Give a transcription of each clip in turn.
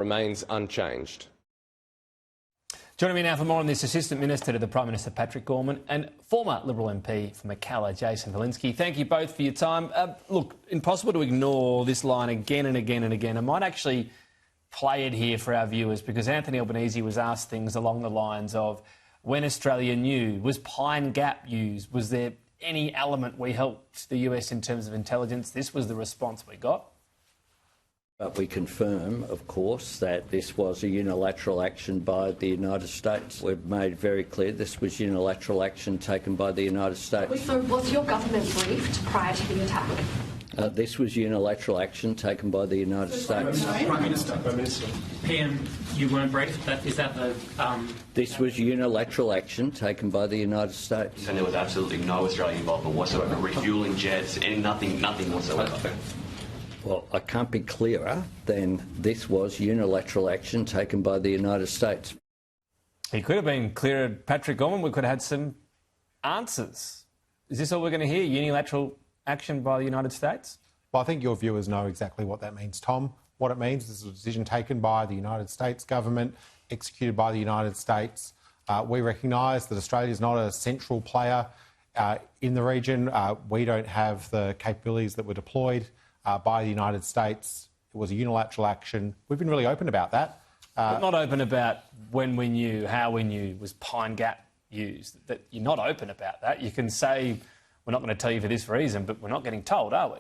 remains unchanged. Joining me now for more on this, Assistant Minister to the Prime Minister Patrick Gorman and former Liberal MP for Macalla, Jason Falinski. Thank you both for your time. Look, impossible to ignore this line again and again and again. I might actually play it here for our viewers because Anthony Albanese was asked things along the lines of, when Australia knew, was Pine Gap used? Was there any element we helped the US in terms of intelligence? This was the response we got. But we confirm, of course, that this was a unilateral action by the United States. We've made very clear this was unilateral action taken by the United States. So was your government briefed prior to the attack? This was unilateral action taken by the United States. Prime Minister. PM, you weren't briefed? Is that the... This was unilateral action taken by the United States. And there was absolutely no Australian involvement whatsoever, refuelling jets, nothing whatsoever. Well, I can't be clearer than this was unilateral action taken by the United States. He could have been clearer, Patrick Gorman. We could have had some answers. Is this all we're going to hear, unilateral action by the United States? Well, I think your viewers know exactly what that means, Tom. What it means is a decision taken by the United States government, executed by the United States. We recognise that Australia is not a central player in the region. We don't have the capabilities that were deployed by the United States. It was a unilateral action. We've been really open about that. But not open about when we knew, how we knew. Was Pine Gap used? That you're not open about that. You can say, we're not going to tell you for this reason, but we're not getting told, are we?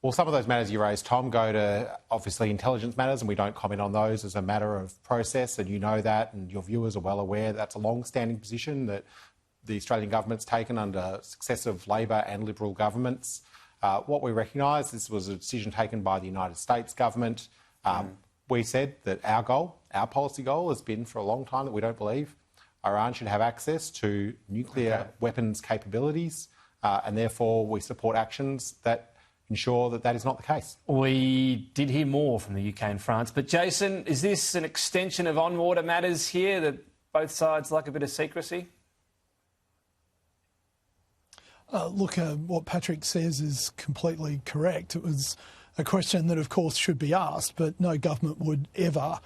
Well, some of those matters you raised, Tom, go to, obviously, intelligence matters, and we don't comment on those as a matter of process, and you know that, and your viewers are well aware that's a long-standing position that the Australian government's taken under successive Labor and Liberal governments. What we recognise, this was a decision taken by the United States government. We said that our goal, our policy goal, has been for a long time that we don't believe Iran should have access to nuclear weapons capabilities, and therefore we support actions that ensure that that is not the case. We did hear more from the UK and France, but Jason, is this an extension of on-water matters here, that both sides like a bit of secrecy? Look, what Patrick says is completely correct. It was a question that, of course, should be asked, but no government would ever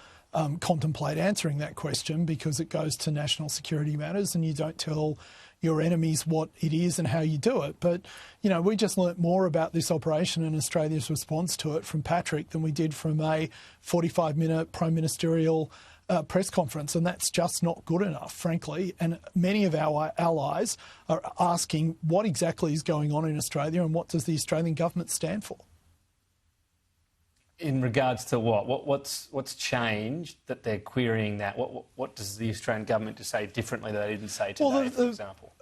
contemplate answering that question because it goes to national security matters and you don't tell your enemies what it is and how you do it. But, you know, we just learnt more about this operation and Australia's response to it from Patrick than we did from a 45-minute Prime Ministerial press conference, and that's just not good enough, frankly. And many of our allies are asking what exactly is going on in Australia and what does the Australian government stand for? In regards to what? What's changed that they're querying that? What does the Australian government to say differently that they didn't say today, for example?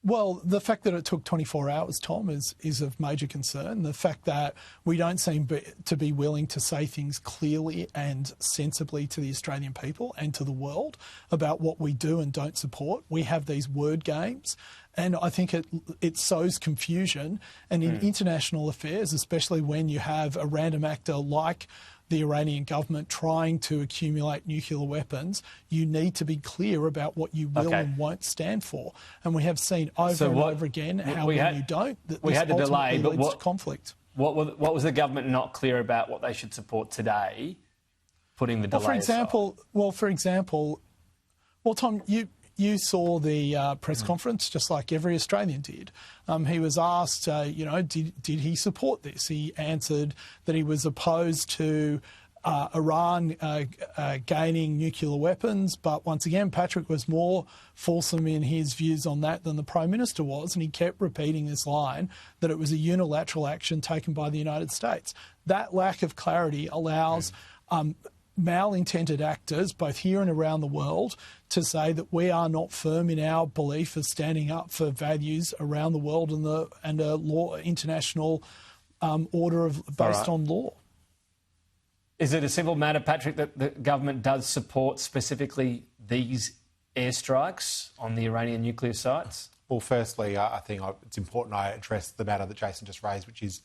Well, the fact that it took 24 hours, Tom, is of major concern. The fact that we don't seem to be willing to say things clearly and sensibly to the Australian people and to the world about what we do and don't support. We have these word games, and I think it sows confusion. And in international affairs, especially when you have a random actor like the Iranian government trying to accumulate nuclear weapons, you need to be clear about what you will and won't stand for. And we have seen over and over again how when you don't, that we this had to delay, but leads to conflict. What was the government not clear about what they should support today, putting the delay For example, Tom, you saw the press conference just like every Australian did. He was asked, did he support this? He answered that he was opposed to Iran gaining nuclear weapons. But once again, Patrick was more fulsome in his views on that than the Prime Minister was. And he kept repeating this line that it was a unilateral action taken by the United States. That lack of clarity allows malintended actors, both here and around the world, to say that we are not firm in our belief of standing up for values around the world and a law, international order based on law. Is it a simple matter, Patrick, that the government does support specifically these airstrikes on the Iranian nuclear sites? Well, firstly, I think it's important I address the matter that Jason just raised, which is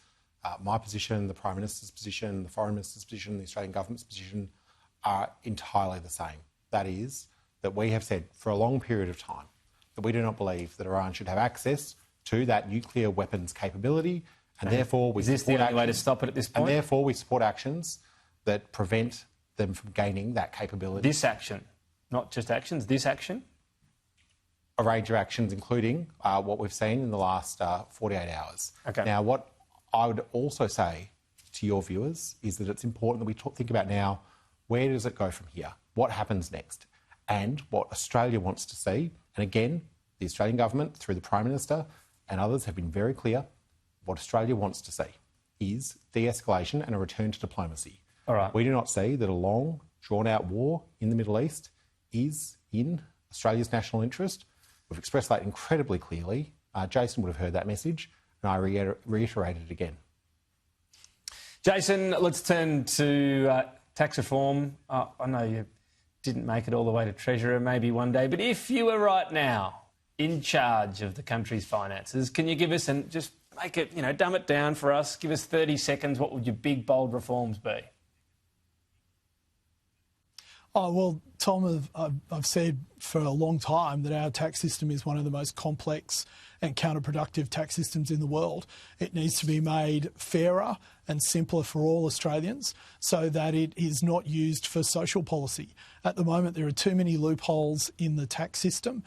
my position, the Prime Minister's position, the Foreign Minister's position, the Australian Government's position are entirely the same. That is, that we have said for a long period of time that we do not believe that Iran should have access to that nuclear weapons capability, and therefore we Is this the only way to stop it at this point? And therefore we support actions that prevent them from gaining that capability. This action, not just actions, this action? A range of actions, including what we've seen in the last 48 hours. Okay. Now, what I would also say to your viewers is that it's important that we think about now, where does it go from here? What happens next? And what Australia wants to see, and again, the Australian government, through the Prime Minister and others, have been very clear, what Australia wants to see is de-escalation and a return to diplomacy. All right. We do not see that a long, drawn-out war in the Middle East is in Australia's national interest. We've expressed that incredibly clearly. Jason would have heard that message, and I reiterated it again. Jason, let's turn to tax reform. I know you didn't make it all the way to Treasurer, maybe one day, but if you were right now in charge of the country's finances, can you give us, and just make it, dumb it down for us, give us 30 seconds, what would your big, bold reforms be? Oh, well, Tom, I've said for a long time that our tax system is one of the most complex and counterproductive tax systems in the world. It needs to be made fairer and simpler for all Australians so that it is not used for social policy. At the moment, there are too many loopholes in the tax system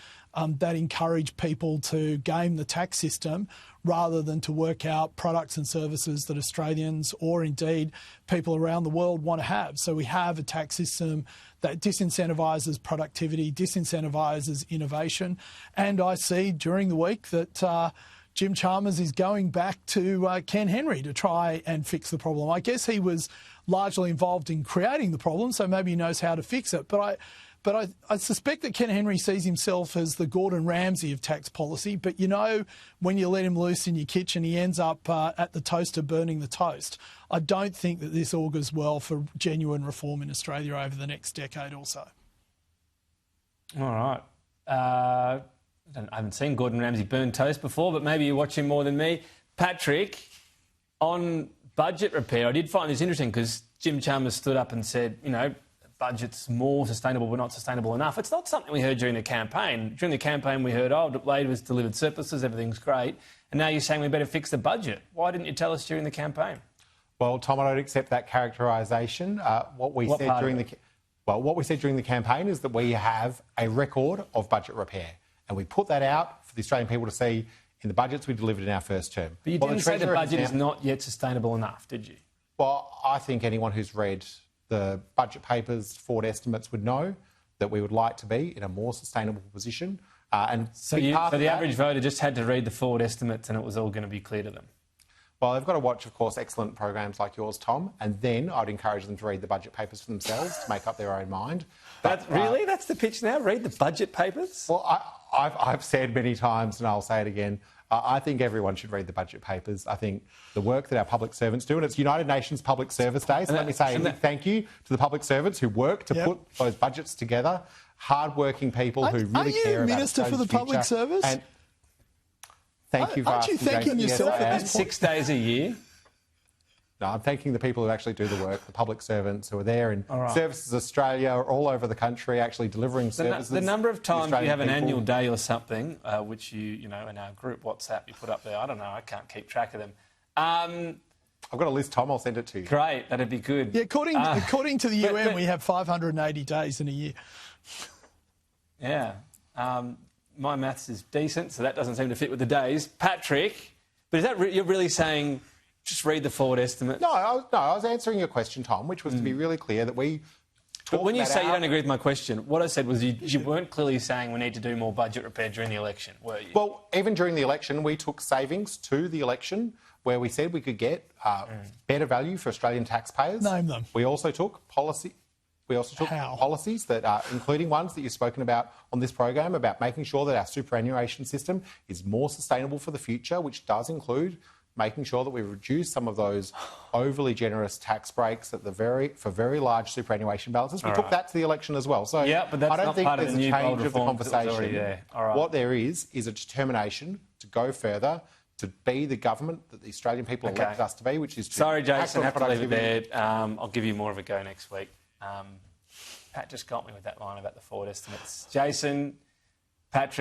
that encourage people to game the tax system rather than to work out products and services that Australians or indeed people around the world want to have. So we have a tax system that disincentivises productivity, disincentivises innovation. And I see during the week that Jim Chalmers is going back to Ken Henry to try and fix the problem. I guess he was largely involved in creating the problem, so maybe he knows how to fix it. But I suspect that Ken Henry sees himself as the Gordon Ramsay of tax policy. But when you let him loose in your kitchen, he ends up at the toaster burning the toast. I don't think that this augurs well for genuine reform in Australia over the next decade or so. All right. I haven't seen Gordon Ramsay burn toast before, but maybe you watch him more than me. Patrick, on budget repair, I did find this interesting because Jim Chalmers stood up and said, budget's more sustainable but not sustainable enough. It's not something we heard during the campaign. During the campaign we heard, Labor's delivered surpluses, everything's great. And now you're saying we better fix the budget. Why didn't you tell us during the campaign? Well, Tom, I don't accept that characterisation. What we said during the campaign is that we have a record of budget repair. And we put that out for the Australian people to see in the budgets we delivered in our first term. But you didn't say the budget is not yet sustainable enough, did you? Well, I think anyone who's read the budget papers, forward estimates, would know that we would like to be in a more sustainable position. So the average voter just had to read the forward estimates and it was all going to be clear to them? Well, they've got to watch, of course, excellent programs like yours, Tom, and then I'd encourage them to read the budget papers for themselves to make up their own mind. Really? That's the pitch now? Read the budget papers? Well, I've said many times, and I'll say it again, I think everyone should read the budget papers. I think the work that our public servants do, and it's United Nations Public Service Day, so let me say a big thank you to the public servants who work to put those budgets together, hard-working people who really care about Minister for the Public Service? And thank you for Aren't you thanking yourself at this point? 6 days a year? No, I'm thanking the people who actually do the work, the public servants who are there in Services Australia, all over the country, actually delivering services. The number of times you have an annual day or something, which you know, in our group WhatsApp, you put up there, I don't know, I can't keep track of them. I've got a list, Tom, I'll send it to you. Great, that'd be good. Yeah, according to the UN, we have 580 days in a year. Yeah. My maths is decent, so that doesn't seem to fit with the days. Patrick, but is that you're really saying just read the forward estimate? No, I was answering your question, Tom, which was to be really clear that we... But when you say you don't agree with my question, what I said was you weren't clearly saying we need to do more budget repair during the election, were you? Well, even during the election, we took savings to the election where we said we could get better value for Australian taxpayers. Name them. We also took policy... policies that are, including ones that you've spoken about on this program, about making sure that our superannuation system is more sustainable for the future, which does include making sure that we reduce some of those overly generous tax breaks for very large superannuation balances. We took that to the election as well. So but that's I don't not think part there's of the a new change of the bold reforms that was already conversation. there. All right. What there is a determination to go further, to be the government that the Australian people elected us to be, which is to Sorry, Jason, act on I have to leave it productivity. there. I'll give you more of a go next week. Pat just got me with that line about the forward estimates. Jason, Patrick.